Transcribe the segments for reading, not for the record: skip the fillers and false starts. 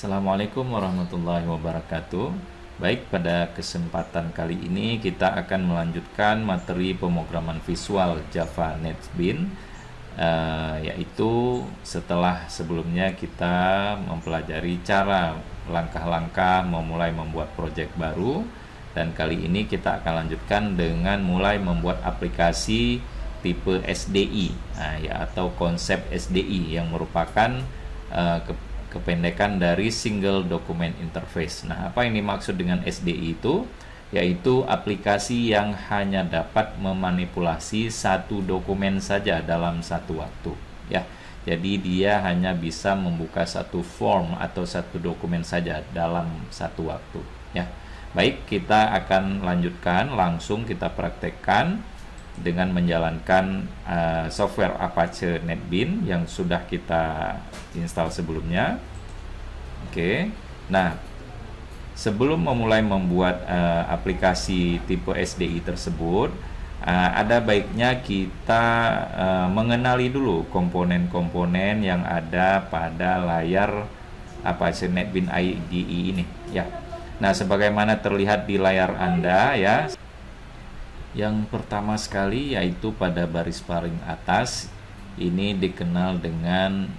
Assalamualaikum warahmatullahi wabarakatuh. Baik, pada kesempatan kali ini kita akan melanjutkan materi pemrograman visual Java NetBeans, yaitu setelah sebelumnya kita mempelajari cara langkah-langkah memulai membuat proyek baru, dan kali ini kita akan lanjutkan dengan mulai membuat aplikasi tipe SDI, ya, atau konsep SDI yang merupakan kependekan dari Single Document Interface. Nah, apa yang dimaksud dengan SDI itu? Yaitu aplikasi yang hanya dapat memanipulasi satu dokumen saja dalam satu waktu, ya. Jadi dia hanya bisa membuka satu form atau satu dokumen saja dalam satu waktu, ya. Baik, kita akan lanjutkan, langsung kita praktekkan dengan menjalankan software Apache NetBeans yang sudah kita install sebelumnya. Oke. Nah, sebelum memulai membuat aplikasi tipe SDI tersebut, ada baiknya kita mengenali dulu komponen-komponen yang ada pada layar Apache NetBeans IDE ini, ya. Nah, sebagaimana terlihat di layar Anda, ya. Yang pertama sekali yaitu pada baris paling atas ini dikenal dengan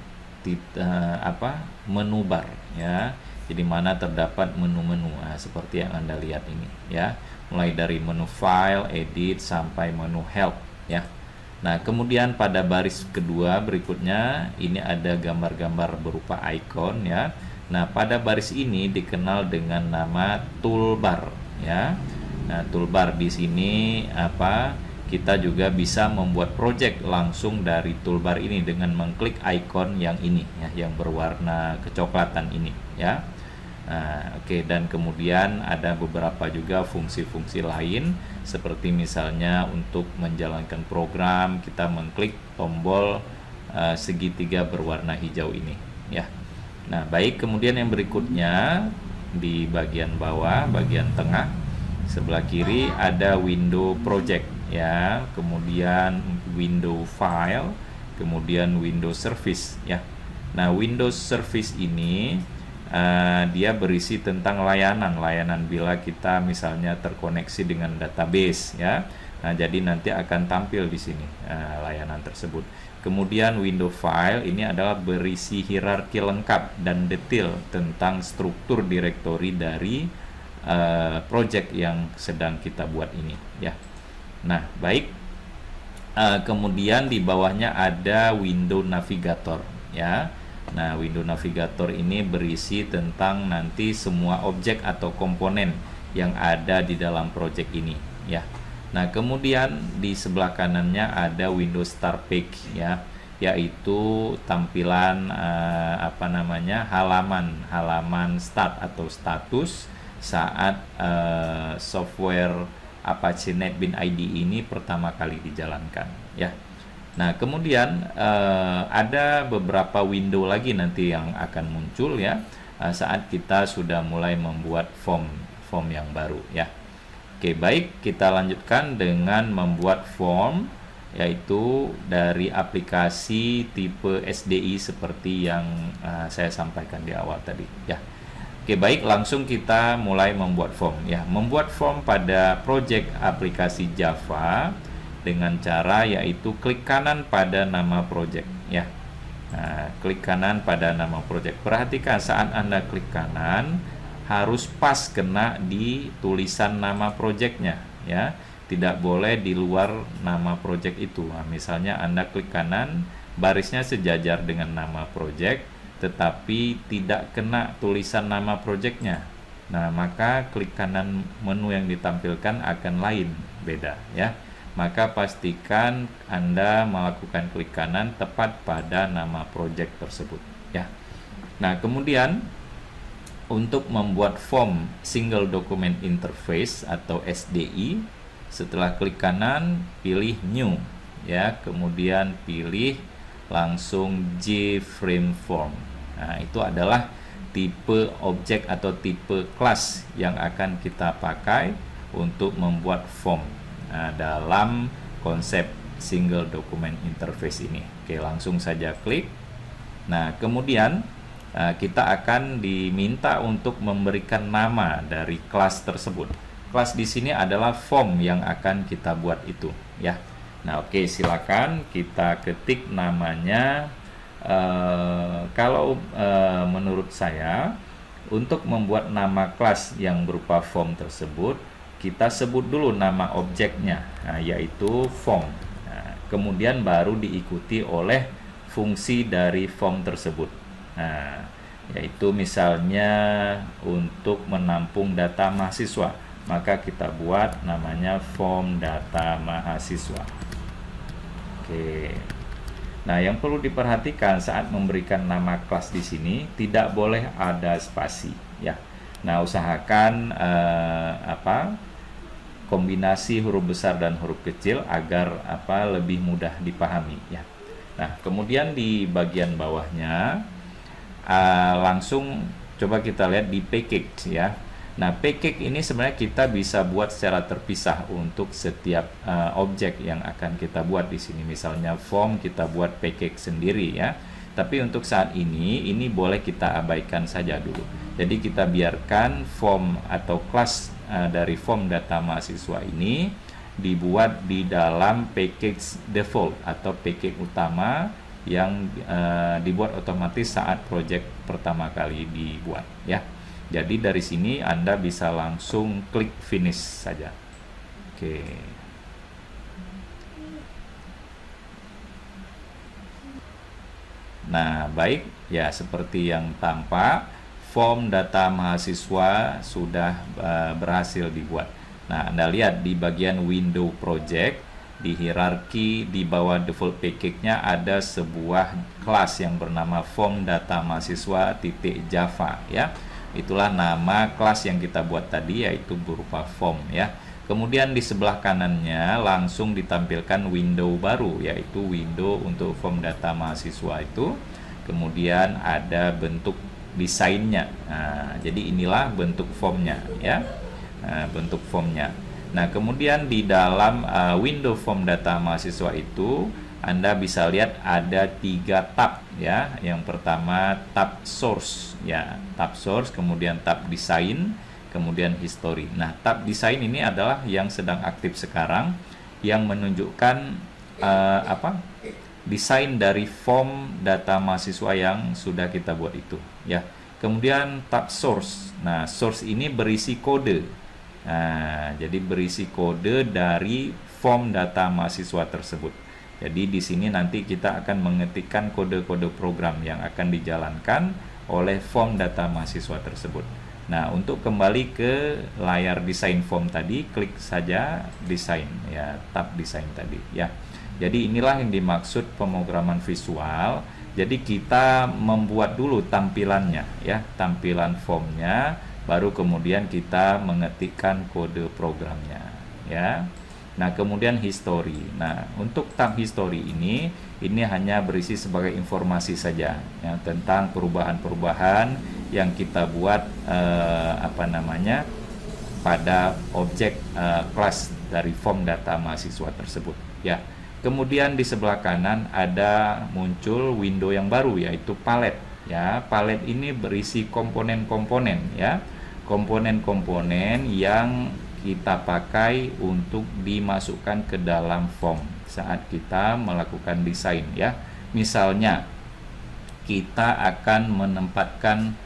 menu bar, ya. Jadi mana terdapat menu-menu seperti yang Anda lihat ini, ya. Mulai dari menu file, edit sampai menu help, ya. Nah, kemudian pada baris kedua berikutnya ini ada gambar-gambar berupa icon, ya. Nah, pada baris ini dikenal dengan nama toolbar, ya. Nah, toolbar di sini kita juga bisa membuat project langsung dari toolbar ini dengan mengklik icon yang ini, ya, yang berwarna kecoklatan ini, ya. Nah, oke, dan kemudian ada beberapa juga fungsi-fungsi lain seperti misalnya untuk menjalankan program kita mengklik tombol segitiga berwarna hijau ini, ya. Nah, baik, kemudian yang berikutnya di bagian bawah, bagian tengah sebelah kiri ada window project, ya, kemudian window file, kemudian window service, ya. Nah, Windows service ini dia berisi tentang layanan bila kita misalnya terkoneksi dengan database, ya. Nah, jadi nanti akan tampil di sini layanan tersebut. Kemudian window file ini adalah berisi hierarki lengkap dan detail tentang struktur direktori dari project yang sedang kita buat ini, ya. Nah, baik, kemudian di bawahnya ada window navigator, ya. Nah, window navigator ini berisi tentang nanti semua objek atau komponen yang ada di dalam project ini, ya. Nah, kemudian di sebelah kanannya ada window start page, ya, yaitu tampilan halaman start atau status saat software Apache NetBeans IDE ini pertama kali dijalankan, ya. Nah, kemudian ada beberapa window lagi nanti yang akan muncul, ya, saat kita sudah mulai membuat form yang baru, ya. Oke, baik, kita lanjutkan dengan membuat form, yaitu dari aplikasi tipe SDI seperti yang saya sampaikan di awal tadi, ya. Oke, baik, langsung kita mulai membuat form, ya. Membuat form pada project aplikasi Java dengan cara yaitu klik kanan pada nama project, ya. Nah, klik kanan pada nama project. Perhatikan saat Anda klik kanan harus pas kena di tulisan nama projectnya, ya. Tidak boleh di luar nama project itu. Nah, misalnya Anda klik kanan, barisnya sejajar dengan nama project tetapi tidak kena tulisan nama projectnya. Nah, maka klik kanan menu yang ditampilkan akan lain, beda, ya. Maka pastikan Anda melakukan klik kanan tepat pada nama project tersebut, ya. Nah, kemudian untuk membuat form Single Document Interface atau SDI, setelah klik kanan pilih New, ya, kemudian pilih langsung JFrame Form. Nah, itu adalah tipe objek atau tipe kelas yang akan kita pakai untuk membuat form dalam konsep Single Document Interface ini. Oke, langsung saja klik. Nah, kemudian kita akan diminta untuk memberikan nama dari kelas tersebut. Kelas di sini adalah form yang akan kita buat itu, ya. Nah, oke, silakan kita ketik namanya. Kalau menurut saya, untuk membuat nama kelas yang berupa form tersebut, kita sebut dulu nama objeknya, yaitu form. Kemudian baru diikuti oleh fungsi dari form tersebut. Yaitu misalnya untuk menampung data mahasiswa, maka kita buat namanya form data mahasiswa. Oke. Nah, yang perlu diperhatikan saat memberikan nama kelas di sini tidak boleh ada spasi, ya. Nah, usahakan kombinasi huruf besar dan huruf kecil agar lebih mudah dipahami, ya. Nah, kemudian di bagian bawahnya langsung coba kita lihat di package, ya. Nah, package ini sebenarnya kita bisa buat secara terpisah untuk setiap objek yang akan kita buat di sini. Misalnya form kita buat package sendiri, ya. Tapi untuk saat ini boleh kita abaikan saja dulu. Jadi kita biarkan form atau kelas dari form data mahasiswa ini dibuat di dalam package default atau package utama yang dibuat otomatis saat project pertama kali dibuat, ya. Jadi dari sini Anda bisa langsung klik finish saja. Oke. Nah, baik, ya, seperti yang tampak, form data mahasiswa sudah berhasil dibuat. Nah, Anda lihat di bagian window project, di hierarki di bawah default package-nya ada sebuah kelas yang bernama form data mahasiswa .java, ya. Itulah nama kelas yang kita buat tadi, yaitu berupa form, ya. Kemudian di sebelah kanannya langsung ditampilkan window baru, yaitu window untuk form data mahasiswa itu. Kemudian ada bentuk desainnya. Nah, jadi inilah bentuk formnya, ya. Bentuk formnya. Nah, kemudian di dalam window form data mahasiswa itu Anda bisa lihat ada 3 tab, ya. Yang pertama tab source, ya, tab source, kemudian tab design, kemudian history. Nah, tab design ini adalah yang sedang aktif sekarang, yang menunjukkan desain dari form data mahasiswa yang sudah kita buat itu, ya. Kemudian tab source. Nah, source ini berisi kode. Nah, jadi berisi kode dari form data mahasiswa tersebut. Jadi di sini nanti kita akan mengetikkan kode-kode program yang akan dijalankan oleh form data mahasiswa tersebut. Nah, untuk kembali ke layar desain form tadi, klik saja desain, ya, tab desain tadi, ya. Jadi inilah yang dimaksud pemrograman visual. Jadi kita membuat dulu tampilannya, ya, tampilan formnya, baru kemudian kita mengetikkan kode programnya, ya. Nah, kemudian history. Nah, untuk tab history ini hanya berisi sebagai informasi saja, ya, tentang perubahan-perubahan yang kita buat pada objek kelas dari form data mahasiswa tersebut, ya. Kemudian di sebelah kanan ada muncul window yang baru, yaitu palette, ya. Palette ini berisi komponen-komponen, ya. Komponen-komponen yang kita pakai untuk dimasukkan ke dalam form saat kita melakukan desain, ya. Misalnya kita akan menempatkan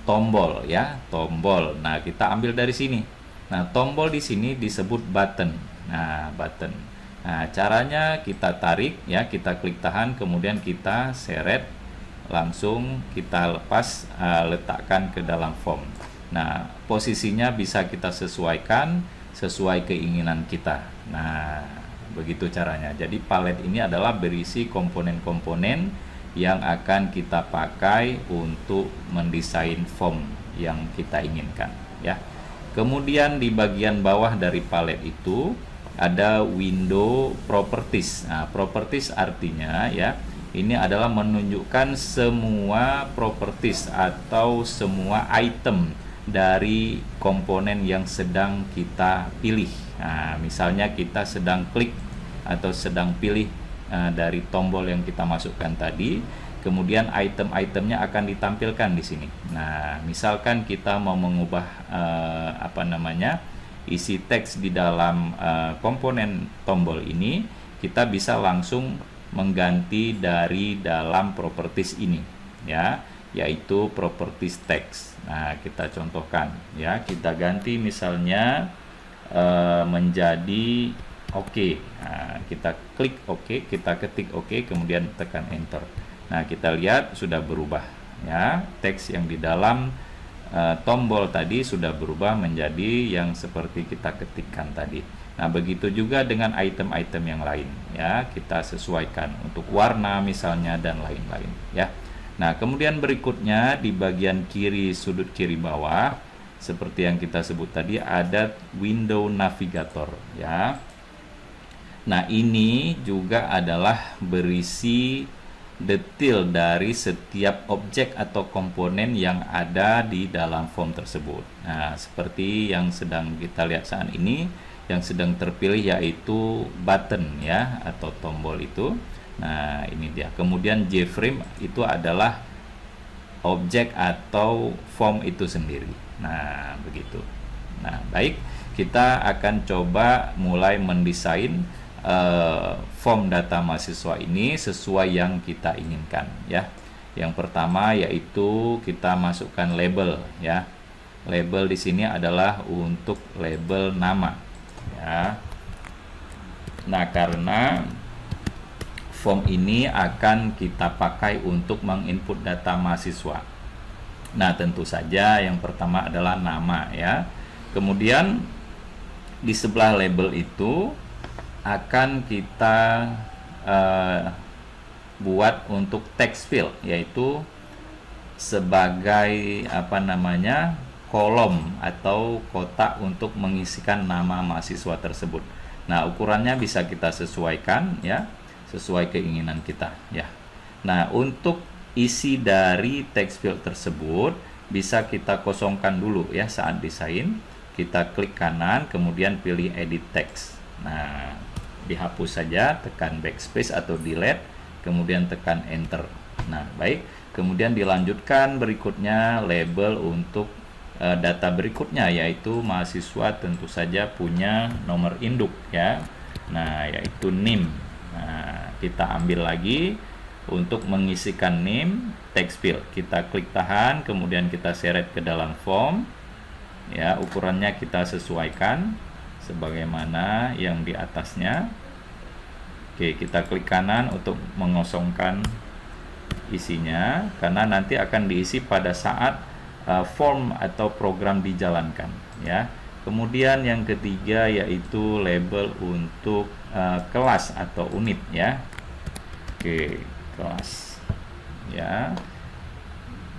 tombol, ya, tombol. Nah, kita ambil dari sini. Nah, tombol di sini disebut button. Nah, button. Nah, caranya kita tarik, ya, kita klik tahan, kemudian kita seret, langsung kita lepas, letakkan ke dalam form. Nah, posisinya bisa kita sesuaikan sesuai keinginan kita. Nah, begitu caranya. Jadi palet ini adalah berisi komponen-komponen yang akan kita pakai untuk mendesain form yang kita inginkan, ya. Kemudian di bagian bawah dari palet itu ada window properties. Nah, properties artinya, ya, ini adalah menunjukkan semua properties atau semua item dari komponen yang sedang kita pilih. Nah, misalnya kita sedang klik atau sedang pilih dari tombol yang kita masukkan tadi, kemudian item-itemnya akan ditampilkan di sini. Nah, misalkan kita mau mengubah isi teks di dalam komponen tombol ini, kita bisa langsung mengganti dari dalam properties ini, ya, yaitu properties text. Nah, kita contohkan, ya, kita ganti misalnya menjadi oke. Nah, kita klik oke, kita ketik oke, kemudian tekan enter. Nah, kita lihat sudah berubah, ya, teks yang di dalam tombol tadi sudah berubah menjadi yang seperti kita ketikkan tadi. Nah, begitu juga dengan item-item yang lain, ya, kita sesuaikan untuk warna misalnya dan lain-lain, ya. Nah, kemudian berikutnya di bagian kiri sudut kiri bawah, seperti yang kita sebut tadi, ada window navigator, ya. Nah, ini juga adalah berisi detail dari setiap objek atau komponen yang ada di dalam form tersebut. Nah, seperti yang sedang kita lihat saat ini, yang sedang terpilih yaitu button, ya, atau tombol itu. Nah, ini dia. Kemudian JFrame itu adalah objek atau form itu sendiri. Nah, begitu. Nah, baik, kita akan coba mulai mendesain form data mahasiswa ini sesuai yang kita inginkan, ya. Yang pertama yaitu kita masukkan label, ya. Label di sini adalah untuk label nama, ya. Nah, karena form ini akan kita pakai untuk menginput data mahasiswa. Nah, tentu saja yang pertama adalah nama, ya. Kemudian di sebelah label itu akan kita buat untuk text field, yaitu sebagai kolom atau kotak untuk mengisikan nama mahasiswa tersebut. Nah, ukurannya bisa kita sesuaikan, ya, sesuai keinginan kita, ya. Nah, untuk isi dari text field tersebut bisa kita kosongkan dulu, ya, saat desain. Kita klik kanan, kemudian pilih edit text. Nah, dihapus saja, tekan backspace atau delete, kemudian tekan enter. Nah, baik, kemudian dilanjutkan berikutnya label untuk data berikutnya, yaitu mahasiswa tentu saja punya nomor induk, ya. Nah, yaitu NIM. Nah, kita ambil lagi untuk mengisikan NIM text field. Kita klik tahan, kemudian kita seret ke dalam form, ya, ukurannya kita sesuaikan sebagaimana yang di atasnya. Oke, kita klik kanan untuk mengosongkan isinya, karena nanti akan diisi pada saat form atau program dijalankan, ya. Kemudian yang ketiga yaitu label untuk kelas atau unit, ya. Oke, kelas, ya.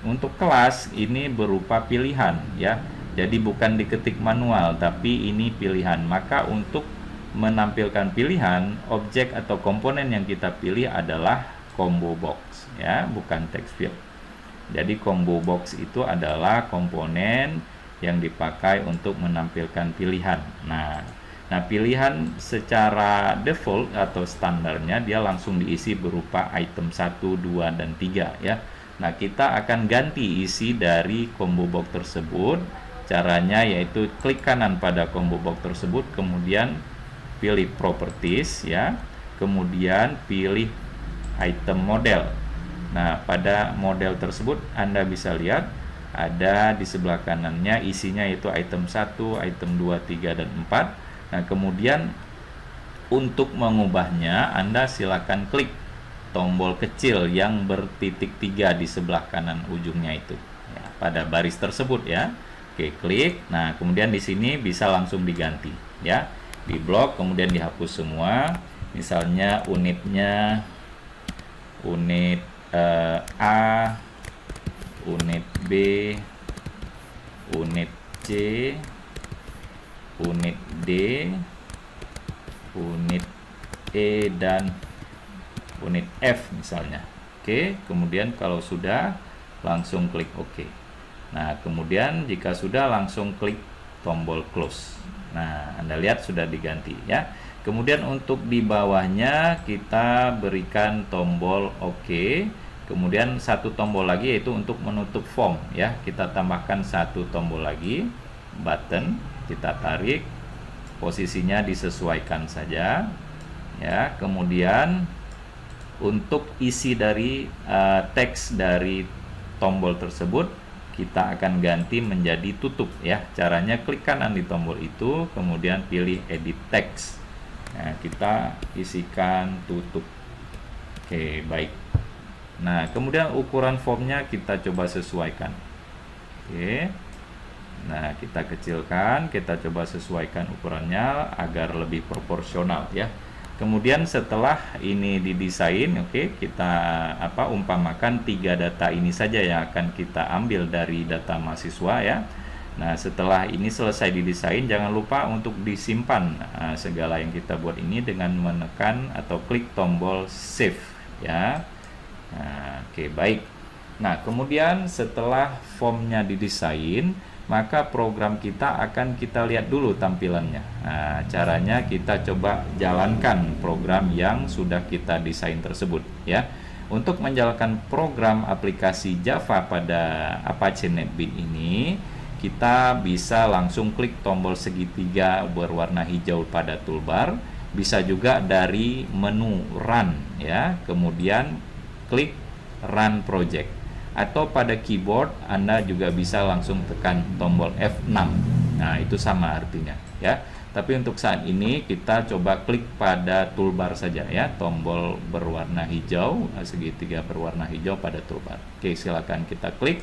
Untuk kelas ini berupa pilihan, ya. Jadi bukan diketik manual, tapi ini pilihan. Maka untuk menampilkan pilihan, objek atau komponen yang kita pilih adalah combo box, ya, bukan text field. Jadi combo box itu adalah komponen yang dipakai untuk menampilkan pilihan. Nah, pilihan secara default atau standarnya dia langsung diisi berupa item 1, 2, dan 3, ya. Nah, kita akan ganti isi dari combo box tersebut. Caranya yaitu klik kanan pada combo box tersebut, kemudian pilih properties, ya, kemudian pilih item model. Nah, pada model tersebut Anda bisa lihat ada di sebelah kanannya isinya yaitu item 1, item 2, 3, dan 4. Nah, kemudian untuk mengubahnya Anda silakan klik tombol kecil yang bertitik 3 di sebelah kanan ujungnya itu, ya, pada baris tersebut, ya. Oke, klik. Nah, kemudian di sini bisa langsung diganti, ya. Di blok kemudian dihapus semua. Misalnya unitnya unit A, unit B, unit C, unit D, unit E, dan unit F misalnya. Oke, kemudian kalau sudah langsung klik OK. Nah, kemudian jika sudah langsung klik tombol close. Nah, Anda lihat sudah diganti, ya. Kemudian untuk di bawahnya kita berikan tombol OK Kemudian satu tombol lagi yaitu untuk menutup form ya. Kita tambahkan satu tombol lagi, button, kita tarik, posisinya disesuaikan saja ya. Kemudian untuk isi dari teks dari tombol tersebut kita akan ganti menjadi tutup ya. Caranya klik kanan di tombol itu, kemudian pilih edit text. Nah, kita isikan tutup. Oke, baik. Nah, kemudian ukuran formnya kita coba sesuaikan. Oke. Nah, kita kecilkan, kita coba sesuaikan ukurannya agar lebih proporsional ya. Kemudian setelah ini didesain, oke, kita umpamakan 3 data ini saja yang akan kita ambil dari data mahasiswa ya. Nah, setelah ini selesai didesain, jangan lupa untuk disimpan segala yang kita buat ini dengan menekan atau klik tombol save ya. Nah, oke, baik. Nah, kemudian setelah formnya didesain, maka program kita akan kita lihat dulu tampilannya. Nah, caranya kita coba jalankan program yang sudah kita desain tersebut ya. Untuk menjalankan program aplikasi Java pada Apache NetBeans ini, kita bisa langsung klik tombol segitiga berwarna hijau pada toolbar, bisa juga dari menu run ya, kemudian klik run project. Atau pada keyboard Anda juga bisa langsung tekan tombol F6. Nah, itu sama artinya ya. Tapi untuk saat ini kita coba klik pada toolbar saja ya, tombol berwarna hijau, segitiga berwarna hijau pada toolbar. Oke, silakan kita klik.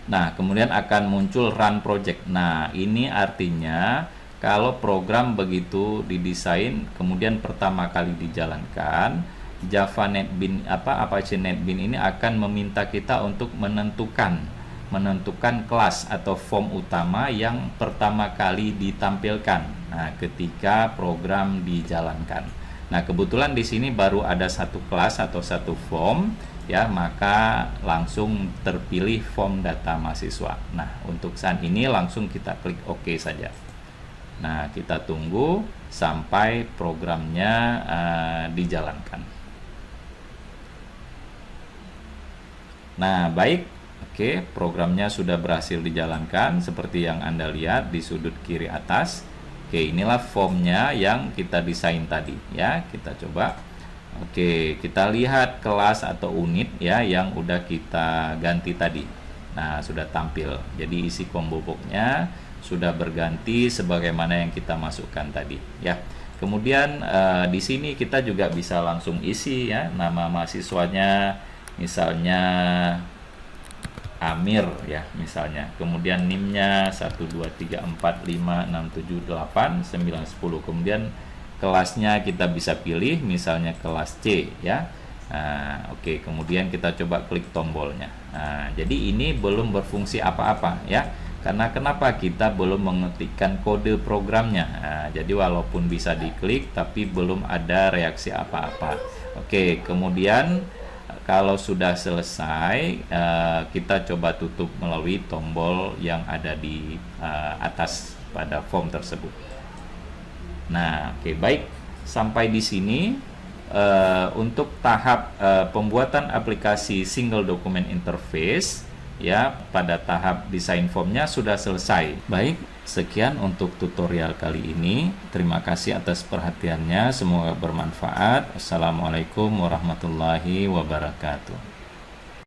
Nah, kemudian akan muncul run project. Nah, ini artinya kalau program begitu didesain kemudian pertama kali dijalankan, Java NetBeans Apache NetBeans ini akan meminta kita untuk menentukan kelas atau form utama yang pertama kali ditampilkan. Nah, ketika program dijalankan. Nah, kebetulan di sini baru ada satu kelas atau satu form ya, maka langsung terpilih form data mahasiswa. Nah, untuk saat ini langsung kita klik OK saja. Nah, kita tunggu sampai programnya dijalankan. Nah, baik. Oke, programnya sudah berhasil dijalankan seperti yang Anda lihat di sudut kiri atas. Oke, inilah formnya yang kita desain tadi ya. Kita coba. Oke, kita lihat kelas atau unit ya yang udah kita ganti tadi. Nah, sudah tampil. Jadi isi combo box-nya sudah berganti sebagaimana yang kita masukkan tadi ya. Kemudian di sini kita juga bisa langsung isi ya nama mahasiswanya, misalnya Amir ya misalnya. Kemudian NIM-nya 12345678910. Kemudian kelasnya kita bisa pilih misalnya kelas C ya. Nah, oke, kemudian kita coba klik tombolnya. Nah, jadi ini belum berfungsi apa-apa ya. Karena kenapa? Kita belum mengetikkan kode programnya. Nah, jadi walaupun bisa diklik tapi belum ada reaksi apa-apa. Oke, kemudian kalau sudah selesai, kita coba tutup melalui tombol yang ada di atas pada form tersebut. Nah, oke, baik. Sampai di sini untuk tahap pembuatan aplikasi single document interface ya, pada tahap desain formnya sudah selesai. Baik, sekian untuk tutorial kali ini. Terima kasih atas perhatiannya, semoga bermanfaat. Assalamualaikum warahmatullahi wabarakatuh.